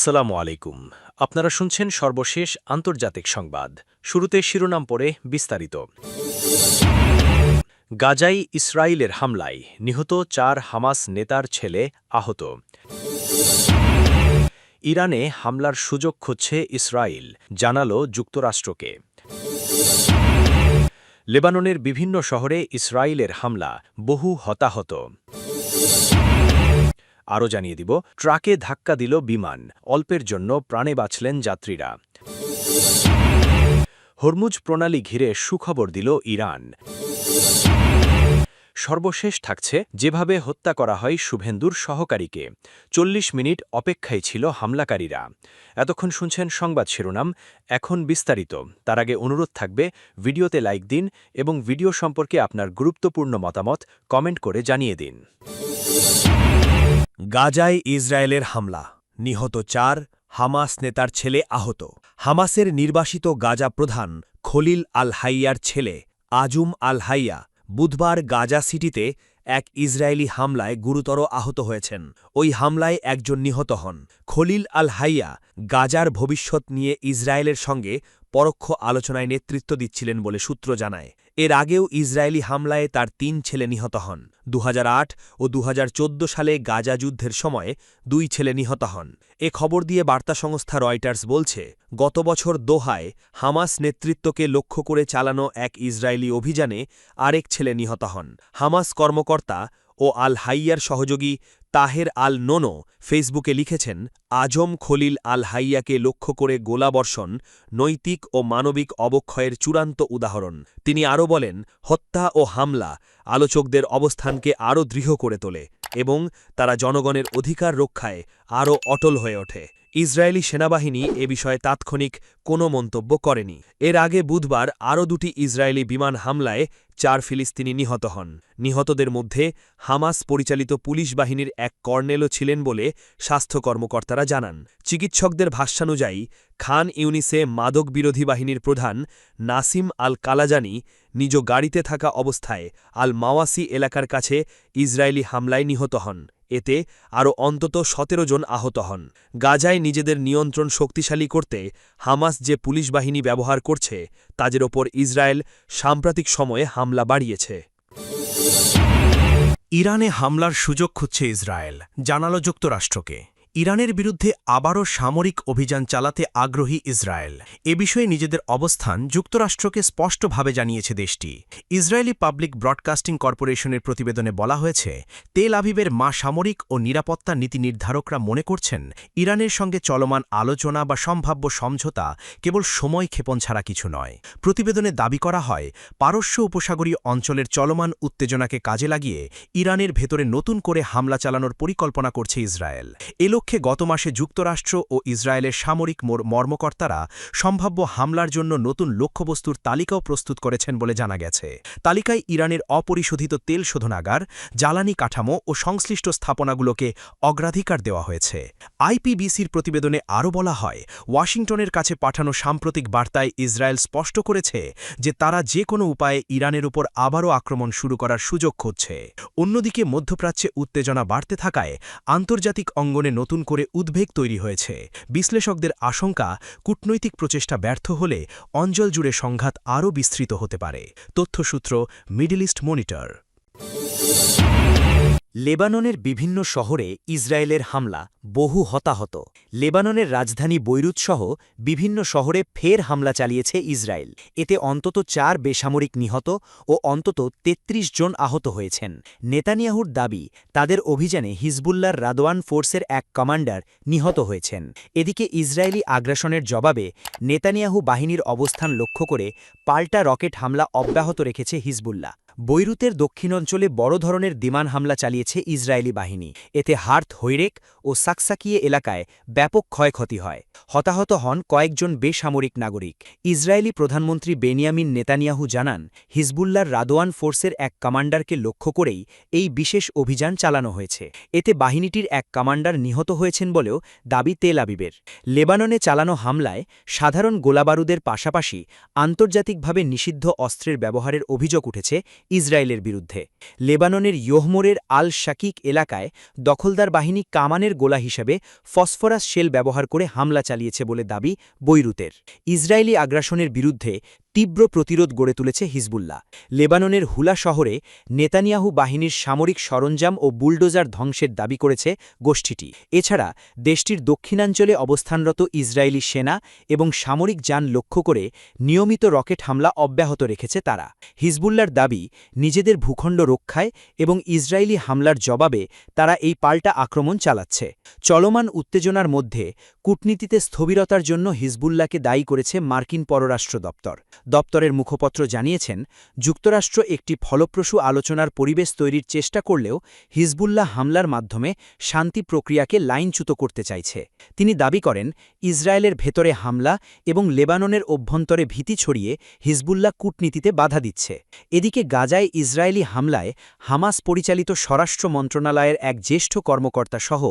আসসালামু আলাইকুম। আপনারা শুনছেন সর্বশেষ আন্তর্জাতিক সংবাদ। শুরুতে শিরোনাম পড়ে বিস্তারিত। গাজায় ইসরায়েলের হামলায় নিহত ৪ হামাস নেতার ছেলে আহত। ইরানে হামলার সুযোগ খুঁজছে ইসরায়েল, জানালো যুক্তরাষ্ট্রকে। লেবাননের বিভিন্ন শহরে ইসরায়েলের হামলা, বহু হতাহত। আরও জানিয়ে দিব, ট্রাকে ধাক্কা দিল বিমান, অল্পের জন্য প্রাণে বাঁচলেন যাত্রীরা। হরমুজ প্রণালী ঘিরে সুখবর দিল ইরান। সর্বশেষ থাকছে যেভাবে হত্যা করা হয় শুভেন্দুর সহকারীকে। ৪০ মিনিট অপেক্ষায় ছিল হামলাকারীরা। এতক্ষণ শুনছেন সংবাদ শিরোনাম, এখন বিস্তারিত। তার আগে অনুরোধ থাকবে ভিডিওতে লাইক দিন এবং ভিডিও সম্পর্কে আপনার গুরুত্বপূর্ণ মতামত কমেন্ট করে জানিয়ে দিন। গাজায় ইসরায়েলের হামলা, নিহত ৪, হামাস নেতার ছেলে আহত। হামাসের নির্বাসিত গাজা প্রধান খলিল আল হাইয়ার ছেলে আজুম আল হাইয়া বুধবার গাজা সিটিতে এক ইসরায়েলি হামলায় গুরুতর আহত হয়েছেন। ওই হামলায় একজন নিহত হন। খলিল আল হাইয়া গাজার ভবিষ্যৎ নিয়ে ইসরায়েলের সঙ্গে পরোক্ষ আলোচনায় নেতৃত্ব দিচ্ছিলেন বলে সূত্র জানায়। এর আগেও ইসরায়েলি হামলায় তার ৩ ছেলে নিহত হন। ২০০৮ ও ২০১৪ সালে গাজা যুদ্ধের সময় ২ ছেলে নিহত হন। এ খবর দিয়ে বার্তা সংস্থা রয়টার্স বলছে, গত বছর দোহায় হামাস নেতৃত্বকে লক্ষ্য করে চালানো এক ইসরায়েলি অভিযানে আরেক ছেলে নিহত হন। হামাস কর্মকর্তা ও আল হাইয়ার সহযোগী তাহের আল নোনো ফেসবুকে লিখেছেন, আজম খলিল আল হাইয়াকে লক্ষ্য করে গোলাবর্ষণ নৈতিক ও মানবিক অবক্ষয়ের চূড়ান্ত উদাহরণ। তিনি আরও বলেন, হত্যা ও হামলা আলোচকদের অবস্থানকে আরও দৃঢ় করে তোলে এবং তারা জনগণের অধিকার রক্ষায় আরও অটল হয়ে ওঠে। ইসরায়েলি সেনাবাহিনী এ বিষয়ে তাৎক্ষণিক কোনো মন্তব্য করেনি। এর আগে বুধবার আরও ২টি ইসরায়েলি বিমান হামলায় ৪ ফিলিস্তিনি নিহত হন। নিহতদের মধ্যে হামাস পরিচালিত পুলিশ বাহিনীর এক কর্নেলও ছিলেন বলে স্বাস্থ্য কর্মকর্তারা জানান। চিকিৎসকদের ভাষ্যানুযায়ী খান ইউনিসে মাদক বিরোধী বাহিনীর প্রধান নাসিম আল কালাজানি নিজ গাড়িতে থাকা অবস্থায় আল মাওয়াসি এলাকার কাছে ইসরায়েলি হামলায় নিহত হন। এতে আরও অন্তত ১৭ জন আহত হন। গাজায় নিজেদের নিয়ন্ত্রণ শক্তিশালী করতে হামাস যে পুলিশ বাহিনী ব্যবহার করছে তাদের ওপর ইসরায়েল সাম্প্রতিক সময়ে হামলা বাড়িয়েছে। ইরানে হামলার সুযোগ খুঁজছে ইসরায়েল, জানালো যুক্তরাষ্ট্রকে। ইরানের বিরুদ্ধে আবারও সামরিক অভিযান চালাতে আগ্রহী ইসরায়েল। এ বিষয়ে নিজেদের অবস্থান যুক্তরাষ্ট্রকে স্পষ্টভাবে জানিয়েছে দেশটি। ইসরায়েলি পাবলিক ব্রডকাস্টিং কর্পোরেশনের প্রতিবেদনে বলা হয়েছে, তেল আভিবের সামরিক ও নিরাপত্তা নীতি নির্ধারকরা মনে করছেন ইরানের সঙ্গে চলমান আলোচনা বা সম্ভাব্য সমঝোতা কেবল সময় ক্ষেপণ ছাড়া কিছু নয়। প্রতিবেদনে দাবি করা হয়, পারস্য উপসাগরীয় অঞ্চলের চলমান উত্তেজনাকে কাজে লাগিয়ে ইরানের ভেতরে নতুন করে হামলা চালানোর পরিকল্পনা করছে ইসরায়েল। লক্ষ্যে গত মাসে যুক্তরাষ্ট্র ও ইসরায়েলের সামরিক কর্মকর্তারা সম্ভাব্য হামলার জন্য নতুন লক্ষ্যবস্তুর তালিকাও প্রস্তুত করেছেন বলে জানা গেছে। তালিকায় ইরানের অপরিশোধিত তেল শোধনাগার, জ্বালানি কাঠামো ও সংশ্লিষ্ট স্থাপনাগুলোকে অগ্রাধিকার দেওয়া হয়েছে। আইপিবিসির প্রতিবেদনে আরও বলা হয়, ওয়াশিংটনের কাছে পাঠানো সাম্প্রতিক বার্তায় ইসরায়েল স্পষ্ট করেছে যে তারা যে কোনো উপায়ে ইরানের উপর আবারও আক্রমণ শুরু করার সুযোগ খুঁজছে। অন্যদিকে মধ্যপ্রাচ্যে উত্তেজনা বাড়তে থাকায় আন্তর্জাতিক অঙ্গনে নতুন করে উদ্বেগ তৈরি হয়েছে। বিশ্লেষকদের আশঙ্কা, কূটনৈতিক প্রচেষ্টা ব্যর্থ হলে অঞ্চল জুড়ে সংঘাত আরও বিস্তৃত হতে পারে। তথ্যসূত্র মিডল ইস্ট মনিটর। লেবাননের বিভিন্ন শহরে ইসরায়েলের হামলা, বহু হতাহত। লেবাননের রাজধানী বৈরুতসহ বিভিন্ন শহরে ফের হামলা চালিয়েছে ইসরায়েল। এতে অন্তত ৪ বেসামরিক নিহত ও অন্তত ৩৩ জন আহত হয়েছেন। নেতানিয়াহুর দাবি, তাদের অভিযানে হিজবুল্লাহর রাদওয়ান ফোর্সের এক কমান্ডার নিহত হয়েছেন। এদিকে ইসরায়েলি আগ্রাসনের জবাবে নেতানিয়াহু বাহিনীর অবস্থান লক্ষ্য করে পাল্টা রকেট হামলা অব্যাহত রেখেছে হিজবুল্লাহ। বৈরুতের দক্ষিণাঞ্চলে বড় ধরনের বিমান হামলা চালিয়েছে ইসরায়েলি বাহিনী। এতে হার্থ হৈরেক ও সাকসাকিয়ে এলাকায় ব্যাপক ক্ষয়ক্ষতি হয়। হতাহত হন কয়েকজন বেসামরিক নাগরিক। ইসরায়েলি প্রধানমন্ত্রী বেনিয়ামিন নেতানিয়াহু জানান, হিজবুল্লাহর রাদওয়ান ফোর্সের এক কমান্ডারকে লক্ষ্য করেই এই বিশেষ অভিযান চালানো হয়েছে। এতে বাহিনীটির এক কমান্ডার নিহত হয়েছেন বলেও দাবি তেল আবিবের। লেবাননে চালানো হামলায় সাধারণ গোলাবারুদের পাশাপাশি আন্তর্জাতিকভাবে নিষিদ্ধ অস্ত্রের ব্যবহারের অভিযোগ উঠেছে ইসরায়েলের বিরুদ্ধে লেবাননের ইয়হমোরের আল শাকিক এলাকায় দখলদার বাহিনী কামানের গোলা হিসেবে ফসফরাস শেল ব্যবহার করে হামলা চালিয়েছে বলে দাবি বৈরুতের ইসরায়েলি আগ্রাসনের বিরুদ্ধে তীব্র প্রতিরোধ গড়ে তুলেছে হিজবুল্লাহ লেবাননের হুলা শহরে নেতানিয়াহু বাহিনীর সামরিক সরঞ্জাম ও বুলডোজার ধ্বংসের দাবি করেছে গোষ্ঠীটি এছাড়া দেশটির দক্ষিণাঞ্চলে অবস্থানরত ইসরায়েলি সেনা এবং সামরিক যান লক্ষ্য করে নিয়মিত রকেট হামলা অব্যাহত রেখেছে তারা হিজবুল্লার দাবি নিজেদের ভূখণ্ড রক্ষায় এবং ইসরায়েলি হামলার জবাবে তারা এই পাল্টা আক্রমণ চালাচ্ছে চলমান উত্তেজনার মধ্যে কূটনীতিতে স্থবিরতার জন্য হিজবুল্লাহকে দায়ী করেছে মার্কিন পররাষ্ট্র দপ্তর দপ্তরের মুখপত্র জানিয়েছেন যুক্তরাষ্ট্র একটি ফলপ্রসূ আলোচনার পরিবেশ তৈরির চেষ্টা করলেও হিজবুল্লাহ হামলার মাধ্যমে শান্তি প্রক্রিয়াকে লাইনচ্যুত করতে চাইছে তিনি দাবি করেন ইসরায়েলের ভেতরে হামলা এবং লেবাননের অভ্যন্তরে ভীতি ছড়িয়ে হিজবুল্লাহ কূটনীতিতে বাধা দিচ্ছে এদিকে গাজায় ইসরায়েলি হামলায় হামাস পরিচালিত স্বরাষ্ট্র মন্ত্রণালয়ের এক জ্যেষ্ঠ কর্মকর্তা সহ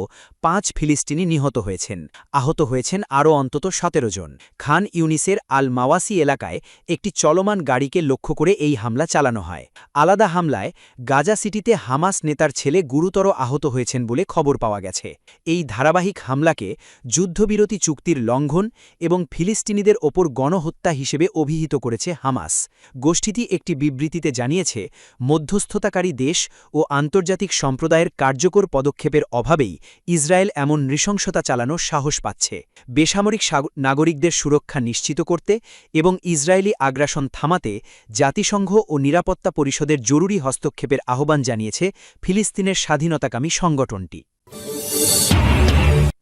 5 ফিলিস্তিনি নিহত হয়েছেন আহত হয়েছেন আরও অন্তত 17 জন খান ইউনিসের আল মাওয়াসি এলাকায় একটি চলমান গাড়িকে লক্ষ্য করে এই হামলা চালানো হয় আলাদা হামলায় গাজা সিটিতে হামাস নেতার ছেলে গুরুতর আহত হয়েছেন বলে খবর পাওয়া গেছে এই ধারাবাহিক হামলাকে যুদ্ধবিরতি চুক্তির লঙ্ঘন এবং ফিলিস্তিনিদের ওপর গণহত্যা হিসেবে অভিহিত করেছে হামাস গোষ্ঠীটি একটি বিবৃতিতে জানিয়েছে মধ্যস্থতাকারী দেশ ও আন্তর্জাতিক সম্প্রদায়ের কার্যকর পদক্ষেপের অভাবেই ইসরায়েল এমন নৃশংসতা চালানোর সাহস পাচ্ছে বেসামরিক নাগরিকদের সুরক্ষা নিশ্চিত করতে এবং ইসরায়েলি আগ্রাসন থামাতে জাতিসংঘ ও নিরাপত্তা পরিষদের জরুরি হস্তক্ষেপের আহ্বান জানিয়েছে ফিলিস্তিনের স্বাধীনতাকামী সংগঠনটি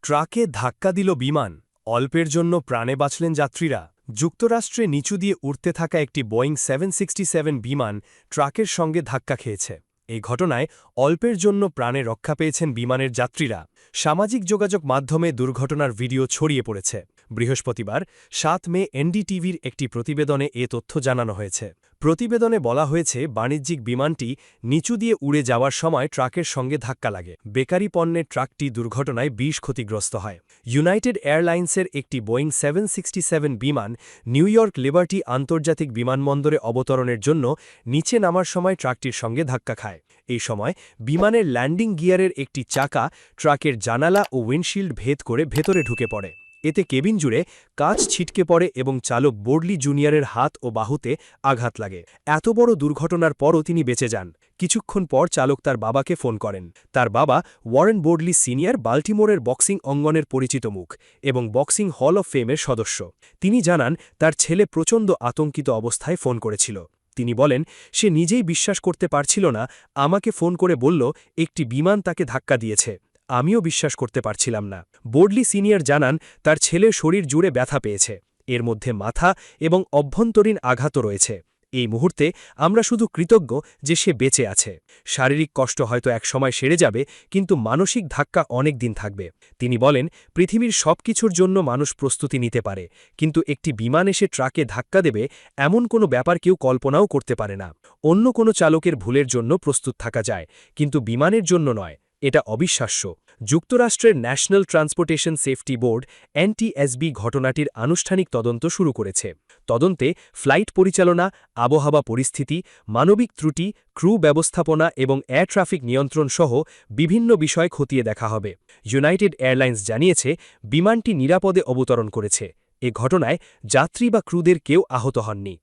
ট্রাকে ধাক্কা দিল বিমান অল্পের জন্য প্রাণে বাঁচলেন যাত্রীরা যুক্তরাষ্ট্রে নিচু দিয়ে উড়তে থাকা একটি বোয়িং 767 বিমান ট্রাকের সঙ্গে ধাক্কা খেয়েছে এই ঘটনায় অল্পের জন্য প্রাণে রক্ষা পেয়েছেন বিমানের যাত্রীরা সামাজিক যোগাযোগ মাধ্যমে দুর্ঘটনার ভিডিও ছড়িয়ে পড়েছে বৃহস্পতিবার 7 মে এনডিটিভির একটি প্রতিবেদনে এ তথ্য জানানো হয়েছে প্রতিবেদনে বলা হয়েছে বাণিজ্যিক বিমানটি নিচু দিয়ে উড়ে যাওয়ার সময় ট্রাকের সঙ্গে ধাক্কা লাগে বেকারি পণ্যের ট্রাকটি দুর্ঘটনায় 20 ক্ষতিগ্রস্ত হয় ইউনাইটেড এয়ারলাইন্সের একটি বোয়িং 767 বিমান নিউ ইয়র্ক লিবার্টি আন্তর্জাতিক বিমানবন্দরে অবতরণের জন্য নিচে নামার সময় ট্রাকটির সঙ্গে ধাক্কা খায় এই সময় বিমানের ল্যান্ডিং গিয়ারের একটি চাকা ট্রাকের জানালা ও উইন্ডশিল্ড ভেদ করে ভেতরে ঢুকে পড়ে এতে কেবিন জুড়ে কাঁচ ছিটকে পড়ে এবং চালক বোর্ডলি জুনিয়রের হাত ও বাহুতে আঘাত লাগে এত বড় দুর্ঘটনার পরও তিনি বেঁচে যান কিছুক্ষণ পর চালক তার বাবাকে ফোন করেন তার বাবা ওয়ারেন বোর্ডলি সিনিয়র বাল্টিমোরের বক্সিং অঙ্গনের পরিচিত মুখ এবং বক্সিং হল অফ ফেমের সদস্য তিনি জানান তার ছেলে প্রচণ্ড আতঙ্কিত অবস্থায় ফোন করেছিল তিনি বলেন সে নিজেই বিশ্বাস করতে পারছিল না আমাকে ফোন করে বলল একটি বিমান তাকে ধাক্কা দিয়েছে আমিও বিশ্বাস করতে পারছিলাম না বোর্ডলি সিনিয়র জানান তার ছেলে শরীর জুড়ে ব্যথা পেয়েছে এর মধ্যে মাথা এবং অভ্যন্তরীণ আঘাতও রয়েছে এই মুহূর্তে আমরা শুধু কৃতজ্ঞ যে সে বেঁচে আছে শারীরিক কষ্ট হয়তো একসময় সেরে যাবে কিন্তু মানসিক ধাক্কা অনেক দিন থাকবে তিনি বলেন পৃথিবীর সবকিছুর জন্য মানুষ প্রস্তুতি নিতে পারে কিন্তু একটি বিমান এসে ট্রাকে ধাক্কা দেবে এমন কোনো ব্যাপার কেউ কল্পনাও করতে পারে না অন্য কোনো চালকের ভুলের জন্য প্রস্তুত থাকা যায় কিন্তু বিমানের জন্য নয় এটা অবিশ্বাস্য যুক্তরাষ্ট্রের national transportation safety board NTSB ঘটনাটির আনুষ্ঠানিক তদন্ত শুরু করেছে তদন্তে ফ্লাইট পরিচালনা আবহাওয়া পরিস্থিতি মানবিক ত্রুটি ক্রু ব্যবস্থাপনা এবং এয়ার ট্রাফিক নিয়ন্ত্রণ সহ বিভিন্ন বিষয় খতিয়ে দেখা হবে ইউনাইটেড এয়ারলাইন্স জানিয়েছে বিমানটি নিরাপদে অবতরণ করেছে এ ঘটনায় যাত্রী বা ক্রুদের কেউ আহত হননি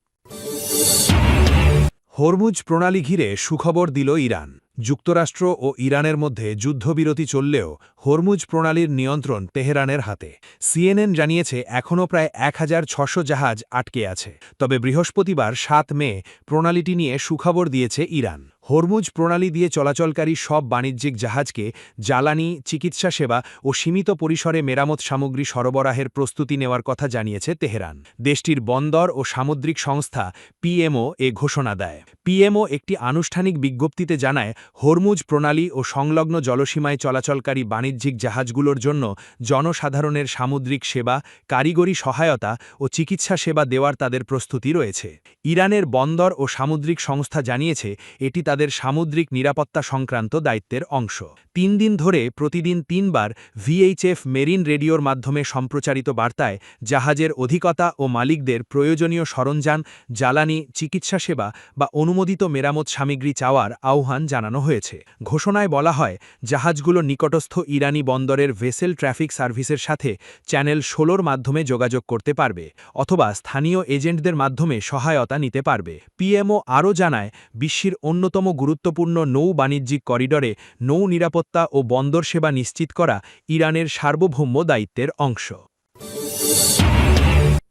হরমুজ প্রণালী ঘিরে সুখবর দিল ইরান যুক্তরাষ্ট্র ও ইরানের মধ্যে যুদ্ধবিরতি চললেও হরমুজ প্রণালীর নিয়ন্ত্রণ তেহরানের হাতে সিএনএন জানিয়েছে এখনও প্রায় 1600 জাহাজ আটকে আছে তবে বৃহস্পতিবার 7 মে প্রণালীটি নিয়ে সুখবর দিয়েছে ইরান হরমুজ প্রণালী দিয়ে চলাচলকারী সব বাণিজ্যিক জাহাজকে জ্বালানি চিকিৎসা সেবা ও সীমিত পরিসরে মেরামত সামগ্রী সরবরাহের প্রস্তুতি নেওয়ার কথা জানিয়েছে তেহরান দেশটির বন্দর ও সামুদ্রিক সংস্থা পিএমও এ ঘোষণা দেয় পিএমও একটি আনুষ্ঠানিক বিজ্ঞপ্তিতে জানায় হরমুজ প্রণালী ও সংলগ্ন জলসীমায় চলাচলকারী বাণিজ্যিক জাহাজগুলোর জন্য জনসাধারণের সামুদ্রিক সেবা কারিগরি সহায়তা ও চিকিৎসা সেবা দেওয়ার তাদের প্রস্তুতি রয়েছে ইরানের বন্দর ও সামুদ্রিক সংস্থা জানিয়েছে এটি তাদের তাদের সামুদ্রিক নিরাপত্তা সংক্রান্ত দায়িত্বের অংশ 3 দিন ধরে প্রতিদিন 3 বার ভিএইচএফ মেরিন রেডিওর মাধ্যমে সম্প্রচারিত বার্তায় জাহাজের অধিকতা ও মালিকদের প্রয়োজনীয় সরঞ্জাম, জ্বালানি, চিকিৎসা সেবা বা অনুমোদিত মেরামত সামগ্রী চাওয়ার আহ্বান জানানো হয়েছে। ঘোষণায় বলা হয়, জাহাজগুলো নিকটস্থ ইরানি বন্দরের ভেসেল ট্রাফিক সার্ভিসের সাথে চ্যানেল 16-র মাধ্যমে যোগাযোগ করতে পারবে অথবা স্থানীয় এজেন্টদের মাধ্যমে সহায়তা নিতে পারবে। পিএমও আরও জানায়, বিশ্বের অন্যতম গুরুত্বপূর্ণ নৌ বাণিজ্যিক করিডরে নৌ নিরাপত্তা ও বন্দর সেবা নিশ্চিত করা ইরানের সার্বভৌম দায়িত্বের অংশ।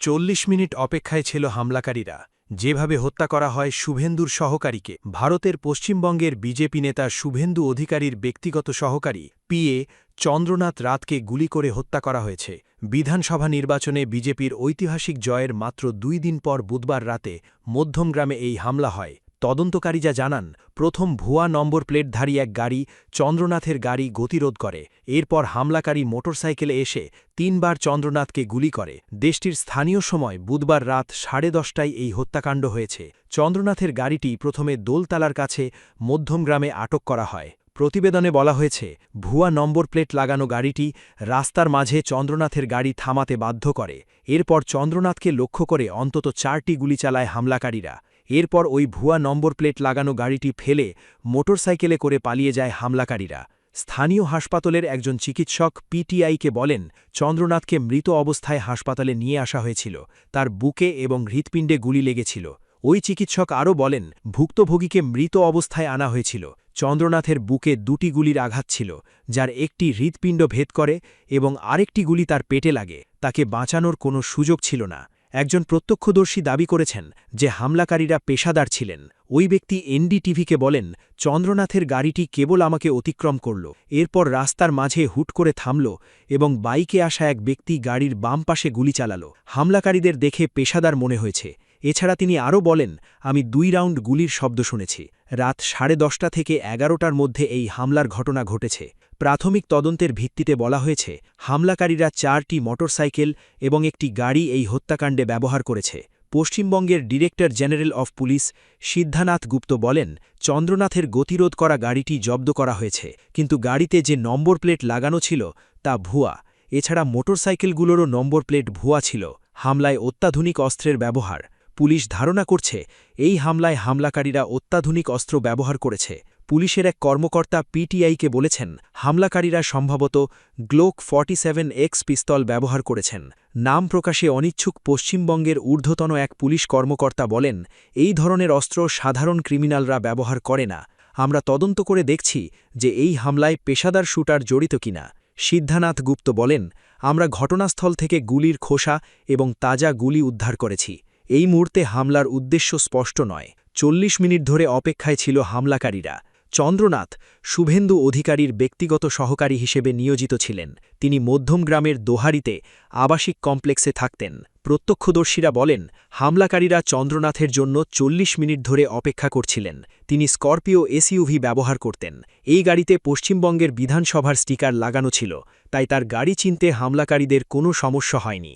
40 মিনিট অপেক্ষায় ছিল হামলাকারীরা। যেভাবে হত্যা করা হয় শুভেন্দুর সহকারীকে, ভারতের পশ্চিমবঙ্গের বিজেপি নেতা শুভেন্দু অধিকারীর ব্যক্তিগত সহকারী পিএ চন্দ্রনাথ রাতকে গুলি করে হত্যা করা হয়েছে। বিধানসভা নির্বাচনে বিজেপির ঐতিহাসিক জয়ের মাত্র 2 দিন পর বুধবার রাতে মধ্যমগ্রামে এই হামলা হয়। তদন্তকারীরা জানান, প্রথম ভুয়া নম্বর প্লেটধারী এক গাড়ি চন্দ্রনাথের গাড়ি গতিরোধ করে। এরপর হামলাকারী মোটরসাইকেলে এসে 3 বার চন্দ্রনাথকে গুলি করে। দেশটির স্থানীয় সময় বুধবার রাত 10:30টায় এই হত্যাকাণ্ড হয়েছে। চন্দ্রনাথের গাড়িটি প্রথমে দোলতালার কাছে মধ্যমগ্রামে আটক করা হয়। প্রতিবেদনে বলা হয়েছে, ভুয়া নম্বর প্লেট লাগানো গাড়িটি রাস্তার মাঝে চন্দ্রনাথের গাড়ি থামাতে বাধ্য করে। এরপর চন্দ্রনাথকে লক্ষ্য করে অন্তত 4টি গুলি চালায় হামলাকারীরা। এরপর ওই ভুয়া নম্বর প্লেট লাগানো গাড়িটি ফেলে মোটরসাইকেলে করে পালিয়ে যায় হামলাকারীরা। স্থানীয় হাসপাতালের একজন চিকিৎসক পিটিআইকে বলেন, চন্দ্রনাথকে মৃত অবস্থায় হাসপাতালে নিয়ে আসা হয়েছিল। তার বুকে এবং হৃৎপিণ্ডে গুলি লেগেছিল। ওই চিকিৎসক আরও বলেন, ভুক্তভোগীকে মৃত অবস্থায় আনা হয়েছিল। চন্দ্রনাথের বুকে 2টি গুলির আঘাত ছিল, যার একটি হৃৎপিণ্ড ভেদ করে এবং আরেকটি গুলি তার পেটে লাগে। তাকে বাঁচানোর কোনো সুযোগ ছিল না। একজন প্রত্যক্ষদর্শী দাবি করেছেন যে হামলাকারীরা পেশাদার ছিলেন। ওই ব্যক্তি এনডিটিভিকে বলেন, চন্দ্রনাথের গাড়িটি কেবল আমাকে অতিক্রম করল, এরপর রাস্তার মাঝে হুট করে থামল এবং বাইকে আসা এক ব্যক্তি গাড়ির বাম পাশে গুলি চালাল। হামলাকারীদের দেখে পেশাদার মনে হয়েছে। এছাড়া তিনি আরও বলেন, আমি 2 রাউন্ড গুলির শব্দ শুনেছি। রাত 10:30 থেকে 11টার মধ্যে এই হামলার ঘটনা ঘটেছে। প্রাথমিক তদন্তের ভিত্তিতে বলা হয়েছে, হামলাকারীরা 4টি মোটরসাইকেল এবং একটি গাড়ি এই হত্যাকাণ্ডে ব্যবহার করেছে। পশ্চিমবঙ্গের ডিরেক্টর জেনারেল অফ পুলিশ সিদ্ধানাথ গুপ্ত বলেন, চন্দ্রনাথের গতিরোধ করা গাড়িটি জব্দ করা হয়েছে, কিন্তু গাড়িতে যে নম্বর প্লেট লাগানো ছিল তা ভুয়া। এছাড়া মোটরসাইকেলগুলোরও নম্বর প্লেট ভুয়া ছিল। হামলায় অত্যাধুনিক অস্ত্রের ব্যবহার। পুলিশ ধারণা করছে, এই হামলায় হামলাকারীরা অত্যাধুনিক অস্ত্র ব্যবহার করেছে। পুলিশের এক কর্মকর্তা পিটিআইকে বলেছেন, হামলাকারীরা সম্ভবত গ্লোক 47X পিস্তল ব্যবহার করেছেন। নাম প্রকাশে অনিচ্ছুক পশ্চিমবঙ্গের ঊর্ধ্বতন এক পুলিশ কর্মকর্তা বলেন, এই ধরনের অস্ত্র সাধারণ ক্রিমিনালরা ব্যবহার করে না। আমরা তদন্ত করে দেখছি যে এই হামলায় পেশাদার শুটার জড়িত কিনা। সিদ্ধানাথ গুপ্ত বলেন, আমরা ঘটনাস্থল থেকে গুলির খোসা এবং তাজা গুলি উদ্ধার করেছি। এই মুহূর্তে হামলার উদ্দেশ্য স্পষ্ট নয়। 40 মিনিট ধরে অপেক্ষায় ছিল হামলাকারীরা। চন্দ্রনাথ শুভেন্দু অধিকারীর ব্যক্তিগত সহকারী হিসেবে নিয়োজিত ছিলেন। তিনি মধ্যমগ্রামের দোহারিতে আবাসিক কমপ্লেক্সে থাকতেন। প্রত্যক্ষদর্শীরা বলেন, হামলাকারীরা চন্দ্রনাথের জন্য 40 মিনিট ধরে অপেক্ষা করছিলেন। তিনি স্করপিও এসইউভি ব্যবহার করতেন। এই গাড়িতে পশ্চিমবঙ্গের বিধানসভার স্টিকার লাগানো ছিল, তাই তার গাড়ি চিনতে হামলাকারীদের কোনো সমস্যা হয়নি।